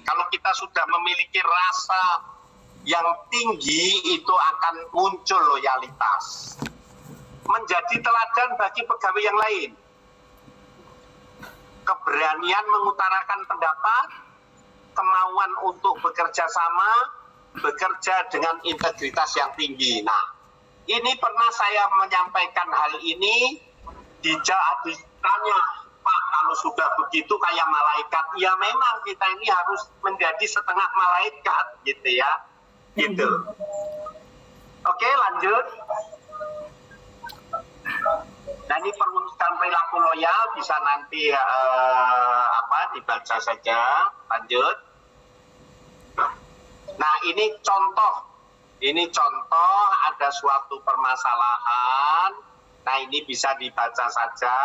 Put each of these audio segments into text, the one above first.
Kalau kita sudah memiliki rasa yang tinggi, itu akan muncul loyalitas. Menjadi teladan bagi pegawai yang lain. Keberanian mengutarakan pendapat, kemauan untuk bekerja sama, bekerja dengan integritas yang tinggi. Nah, ini pernah saya menyampaikan hal ini, ditanya, Pak, kalau sudah begitu kayak malaikat, ya memang kita ini harus menjadi setengah malaikat, gitu ya. Gitu. Oke, lanjut. Nah, ini perwujudan perilaku loyal bisa nanti dibaca saja. Lanjut. Nah, ini contoh. Ini contoh ada suatu permasalahan. Nah, ini bisa dibaca saja.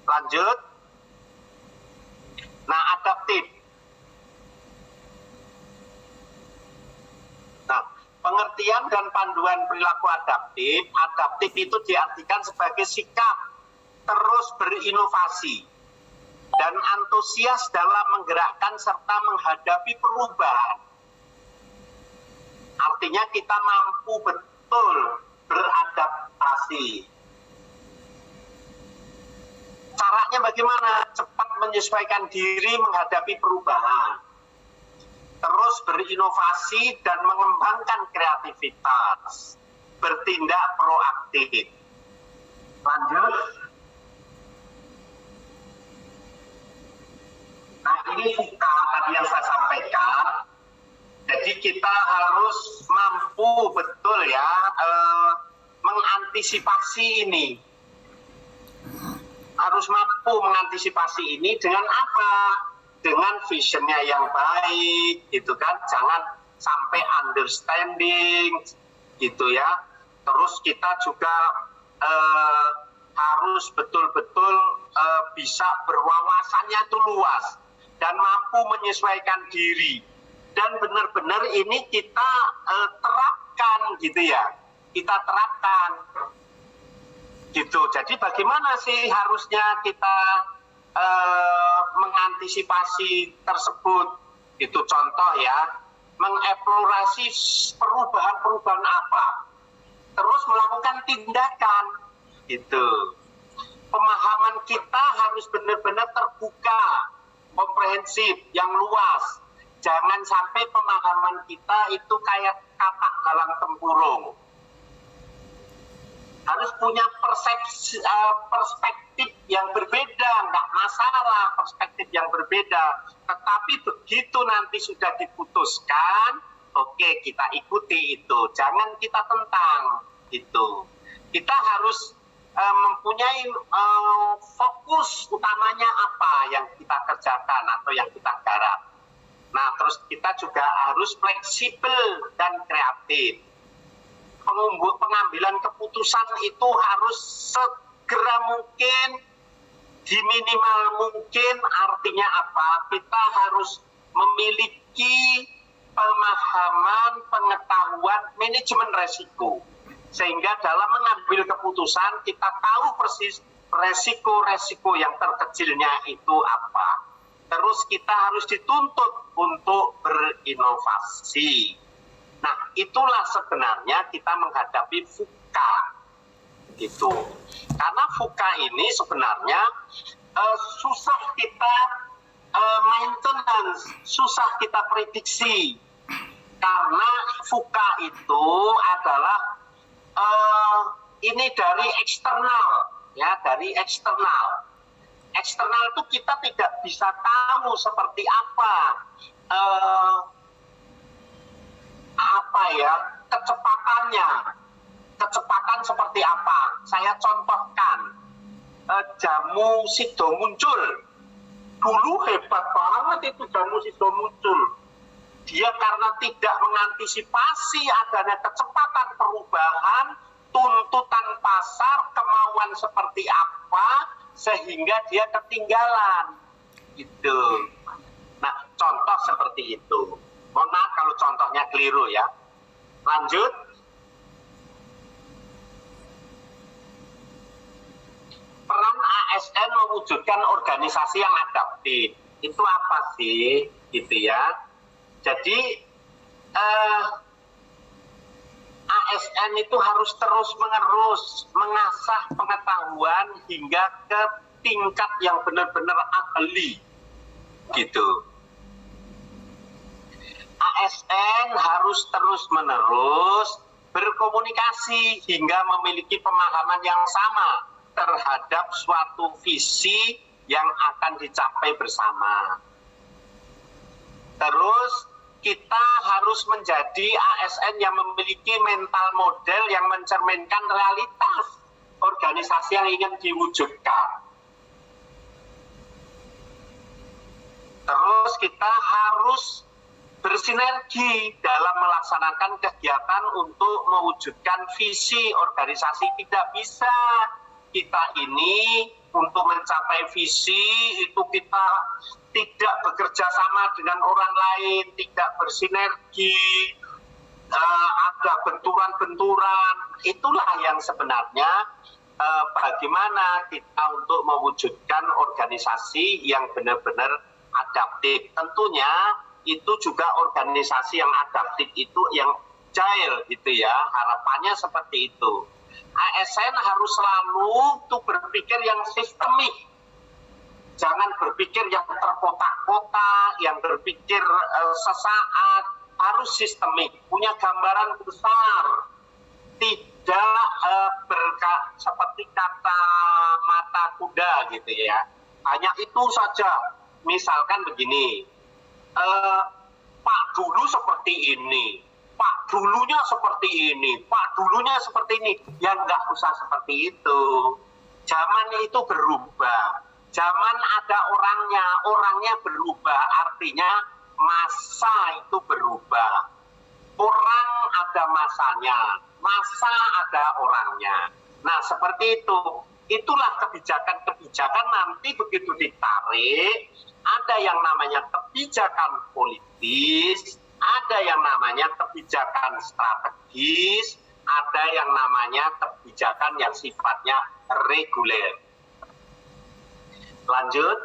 Lanjut. Nah, adaptif. Nah, pengertian dan panduan perilaku adaptif. Adaptif itu diartikan sebagai sikap terus berinovasi dan antusias dalam menggerakkan serta menghadapi perubahan. Artinya kita mampu betul beradaptasi. Caranya bagaimana? Cepat menyesuaikan diri menghadapi perubahan. Terus berinovasi dan mengembangkan kreativitas. Bertindak proaktif. Lanjut. Nah, ini VUCA tadi yang saya sampaikan. Jadi kita harus mampu betul ya mengantisipasi ini. Harus mampu mengantisipasi ini dengan apa? Dengan visionnya yang baik, gitu kan? Jangan sampai understanding, gitu ya. Terus kita juga harus betul-betul bisa berwawasannya itu luas dan mampu menyesuaikan diri. Dan benar-benar ini kita terapkan, gitu ya. Kita terapkan. Gitu. Jadi bagaimana sih harusnya kita mengantisipasi tersebut? Itu contoh ya, mengeksplorasi perubahan-perubahan apa, terus melakukan tindakan. Gitu. Pemahaman kita harus benar-benar terbuka, komprehensif, yang luas. Jangan sampai pemahaman kita itu kayak kapak dalam tempurung. Harus punya perspektif yang berbeda, nggak masalah perspektif yang berbeda. Tetapi begitu nanti sudah diputuskan, oke, kita ikuti itu. Jangan kita tentang itu. Kita harus mempunyai fokus utamanya apa yang kita kerjakan atau yang kita garap. Nah, terus kita juga harus fleksibel dan kreatif. Pengambilan keputusan itu harus segera mungkin, diminimal mungkin. Artinya apa? Kita harus memiliki pemahaman, pengetahuan, manajemen resiko. Sehingga dalam mengambil keputusan kita tahu persis resiko-resiko yang terkecilnya itu apa. Terus kita harus dituntut untuk berinovasi. Nah, itulah sebenarnya kita menghadapi VUCA. Gitu. Karena VUCA ini sebenarnya susah kita maintenance, susah kita prediksi. Karena VUCA itu adalah ini dari eksternal, ya, dari eksternal. Eksternal itu kita tidak bisa tahu seperti apa kecepatan seperti apa. Saya contohkan jamu sido muncul. Dulu hebat banget itu jamu sido muncul. Dia karena tidak mengantisipasi adanya kecepatan perubahan, tuntutan pasar, kemauan seperti apa, sehingga dia ketinggalan. Gitu. Nah, contoh seperti itu. Mohon maaf kalau contohnya keliru ya. Lanjut. Peran ASN mewujudkan organisasi yang adaptif. itu apa sih, gitu ya. Jadi ASN itu harus terus-menerus mengasah pengetahuan hingga ke tingkat yang benar-benar ahli, gitu. ASN harus terus-menerus berkomunikasi hingga memiliki pemahaman yang sama terhadap suatu visi yang akan dicapai bersama. Terus kita harus menjadi ASN yang memiliki mental model yang mencerminkan realitas organisasi yang ingin diwujudkan. Terus kita harus bersinergi dalam melaksanakan kegiatan untuk mewujudkan visi organisasi. Tidak bisa kita ini untuk mencapai visi itu kita tidak bekerja sama dengan orang lain, tidak bersinergi, ada benturan-benturan. Itulah yang sebenarnya bagaimana kita untuk mewujudkan organisasi yang benar-benar adaptif. Tentunya itu juga organisasi yang adaptif itu yang agile, gitu ya, harapannya seperti itu. ASN harus selalu tuh berpikir yang sistemik, jangan berpikir yang terkotak-kotak, yang berpikir sesaat, harus sistemik, punya gambaran besar, tidak seperti kata mata kuda, gitu ya, hanya itu saja. Misalkan begini, Pak dulu seperti ini, Pak dulunya seperti ini, Pak dulunya seperti ini. Ya nggak usah seperti itu. Zaman itu berubah. Zaman ada orangnya, orangnya berubah. Artinya masa itu berubah. Orang ada masanya, masa ada orangnya. Nah seperti itu. Itulah kebijakan-kebijakan nanti begitu ditarik. Ada yang namanya kebijakan politis, ada yang namanya kebijakan strategis, ada yang namanya kebijakan yang sifatnya reguler. Lanjut.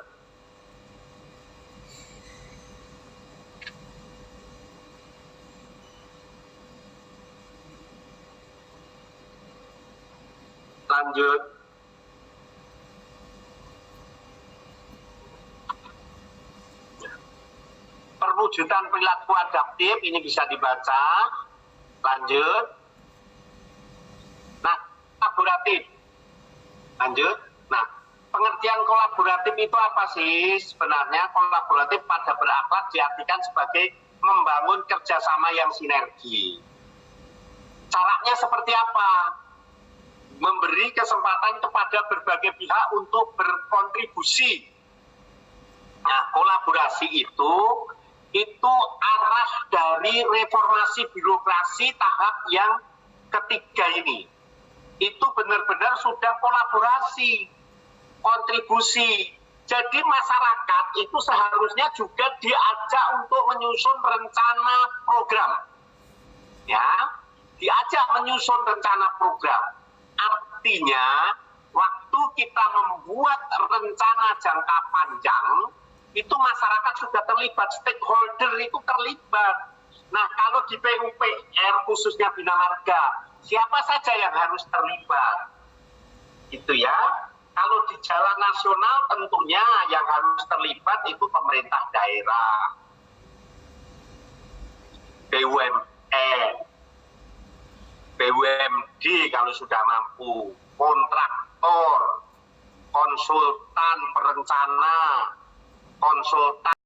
Lanjut. Perwujudan perilaku adaptif ini bisa dibaca. Lanjut. Nah, kolaboratif. Lanjut. Nah, pengertian kolaboratif itu apa sih? Sebenarnya kolaboratif pada berakhlak diartikan sebagai membangun kerjasama yang sinergi. Caranya seperti apa? Memberi kesempatan kepada berbagai pihak untuk berkontribusi. Nah, kolaborasi itu arah dari reformasi birokrasi tahap yang ketiga ini. Itu benar-benar sudah kolaborasi, kontribusi. Jadi masyarakat itu seharusnya juga diajak untuk menyusun rencana program. Ya, diajak menyusun rencana program. Artinya, waktu kita membuat rencana jangka panjang, itu masyarakat sudah terlibat, stakeholder itu terlibat. Nah, kalau di PUPR khususnya Bina Marga, siapa saja yang harus terlibat? Itu ya. Kalau di jalan nasional tentunya yang harus terlibat itu pemerintah daerah, BUMN, BUMD kalau sudah mampu, kontraktor, konsultan perencana, konsultan